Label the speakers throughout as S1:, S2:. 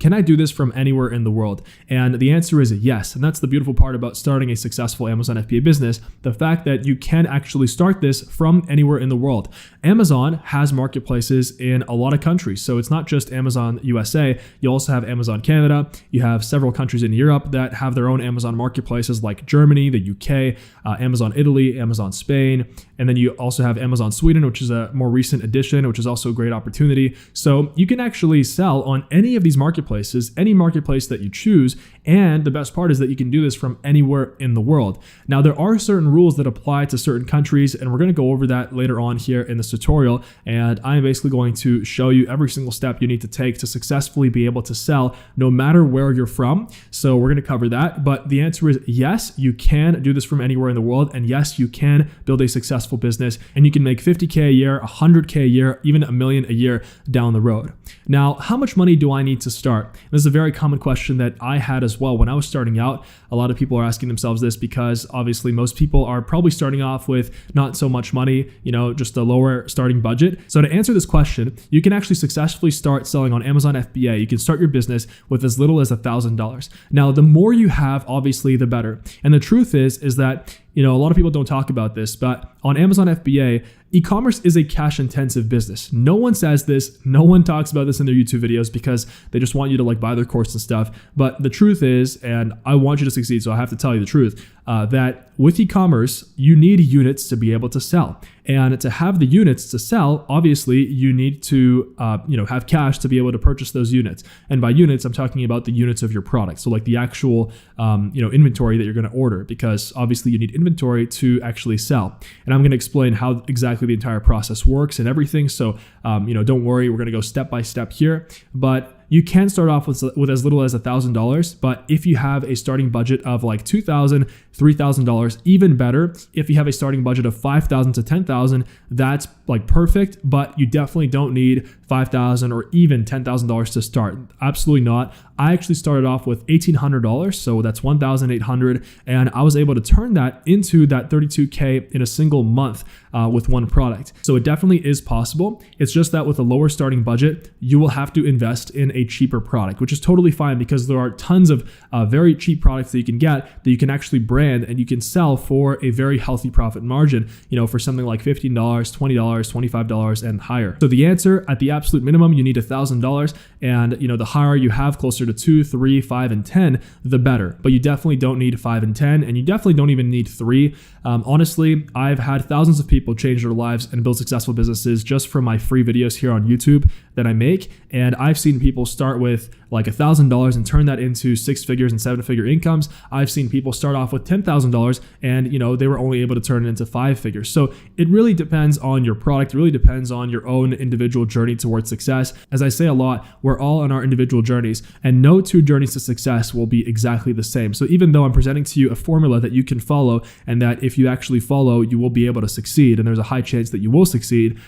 S1: Can I do this from anywhere in the world? And the answer is yes. And that's the beautiful part about starting a successful Amazon FBA business, the fact that you can actually start this from anywhere in the world. Amazon has marketplaces in a lot of countries. So it's not just Amazon USA. You also have Amazon Canada. You have several countries in Europe that have their own Amazon marketplaces like Germany, the UK, Amazon Italy, Amazon Spain. And then you also have Amazon Sweden, which is a more recent addition, which is also a great opportunity. So you can actually sell on any of these marketplaces, any marketplace that you choose. And the best part is that you can do this from anywhere in the world. Now, there are certain rules that apply to certain countries, and we're going to go over that later on here in this tutorial. And I'm basically going to show you every single step you need to take to successfully be able to sell no matter where you're from. So we're going to cover that. But the answer is yes, you can do this from anywhere in the world. And yes, you can build a successful business, and you can make 50K a year, 100K a year, even $1 million a year down the road. Now, how much money do I need to start? This is a very common question that I had as well when I was starting out. A lot of people are asking themselves this because obviously most people are probably starting off with not so much money, just a lower starting budget. So to answer this question, you can actually successfully start selling on Amazon FBA. You can start your business with as little as $1,000. Now, the more you have, obviously, the better. And the truth is that a lot of people don't talk about this, but on Amazon FBA, e-commerce is a cash-intensive business. No one says this. No one talks about this in their YouTube videos because they just want you to buy their course and stuff. But the truth is, and I want you to succeed, so I have to tell you the truth, that with e-commerce, you need units to be able to sell. And to have the units to sell, obviously, you need to have cash to be able to purchase those units. And by units, I'm talking about the units of your product. So like the actual inventory that you're going to order, because obviously you need inventory to actually sell. And I'm going to explain how exactly the entire process works and everything. So don't worry, we're going to go step by step here. But you can start off with as little as $1,000, but if you have a starting budget of like $2,000, $3,000, even better. If you have a starting budget of $5,000 to $10,000, that's perfect, but you definitely don't need $5,000 or even $10,000 to start. Absolutely not. I actually started off with $1,800, so that's $1,800, and I was able to turn that into that $32K in a single month with one product. So it definitely is possible. It's just that with a lower starting budget, you will have to invest in a cheaper product, which is totally fine because there are tons of very cheap products that you can get that you can actually brand and you can sell for a very healthy profit margin, for something like $15, $20, $25 and higher. So the answer, at the absolute minimum, you need $1,000, and the higher you have, closer to 2, 3, 5, and 10, the better. But you definitely don't need 5 and 10, and you definitely don't even need 3. Honestly, I've had thousands of people change their lives and build successful businesses just from my free videos here on YouTube that I make. And I've seen people start with like $1,000 and turn that into 6 figures and 7-figure incomes. I've seen people start off with $10,000 and they were only able to turn it into 5 figures. So it really depends on your product. It really depends on your own individual journey towards success. As I say a lot, we're all on our individual journeys, and no two journeys to success will be exactly the same. So even though I'm presenting to you a formula that you can follow, and that if you actually follow, you will be able to succeed, and there's a high chance that you will succeed,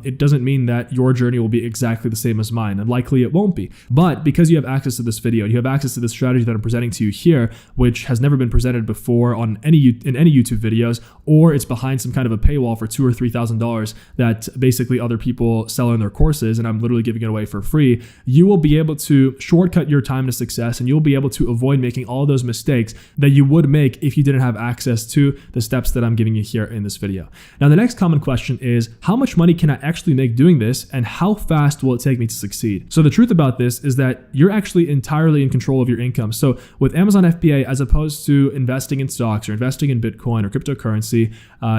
S1: it doesn't mean that your journey will be exactly the same as mine, and likely it won't be. But because you have access to this video, and you have access to this strategy that I'm presenting to you here, which has never been presented before in any YouTube videos, or it's behind some kind of a paywall for $2,000 or $3,000 that basically other people sell in their courses, and I'm literally giving it away for free, you will be able to shortcut your time to success, and you'll be able to avoid making all those mistakes that you would make if you didn't have access to the steps that I'm giving you here in this video. Now, the next common question is, how much money can I actually make doing this, and how fast will it take me to succeed? So the truth about this is that you're actually entirely in control of your income. So with Amazon FBA, as opposed to investing in stocks or investing in Bitcoin or cryptocurrency,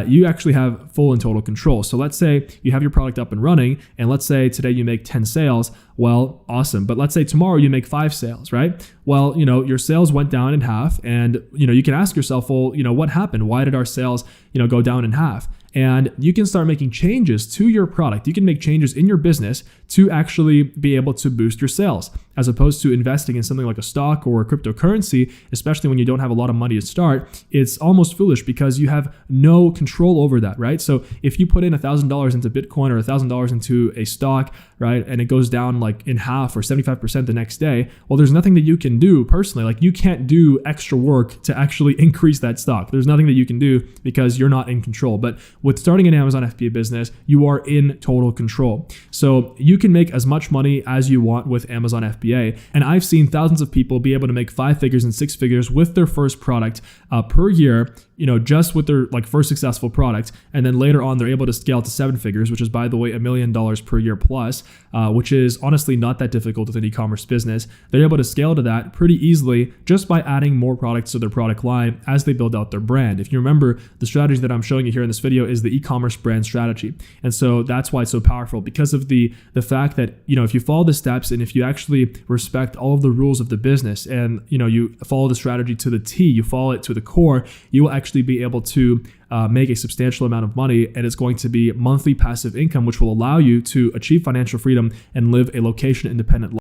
S1: you actually have full and total control. So let's say you have your product up and running, and let's say today you make 10 sales. Well, awesome. But let's say tomorrow you make 5 sales, right? Well, your sales went down in half, and you can ask yourself, well, what happened? Why did our sales, go down in half? And you can start making changes to your product. You can make changes in your business to actually be able to boost your sales, as opposed to investing in something like a stock or a cryptocurrency, especially when you don't have a lot of money to start. It's almost foolish because you have no control over that, right? So if you put in $1,000 into Bitcoin or $1,000 into a stock, right, and it goes down like in half or 75% the next day, well, there's nothing that you can do personally. Like, you can't do extra work to actually increase that stock. There's nothing that you can do because you're not in control. But with starting an Amazon FBA business, you are in total control. So you can make as much money as you want with Amazon FBA. And I've seen thousands of people be able to make 5 figures and 6 figures with their first product per year, just with their first successful product. And then later on, they're able to scale to 7 figures, which is, by the way, $1 million per year plus, which is honestly not that difficult with an e-commerce business. They're able to scale to that pretty easily just by adding more products to their product line as they build out their brand. If you remember, the strategy that I'm showing you here in this video is the e-commerce brand strategy. And so that's why it's so powerful, because of the fact that, if you follow the steps and if you actually respect all of the rules of the business and, you follow the strategy to the T, you follow it to the core, you will actually be able to make a substantial amount of money, and it's going to be monthly passive income, which will allow you to achieve financial freedom and live a location independent life.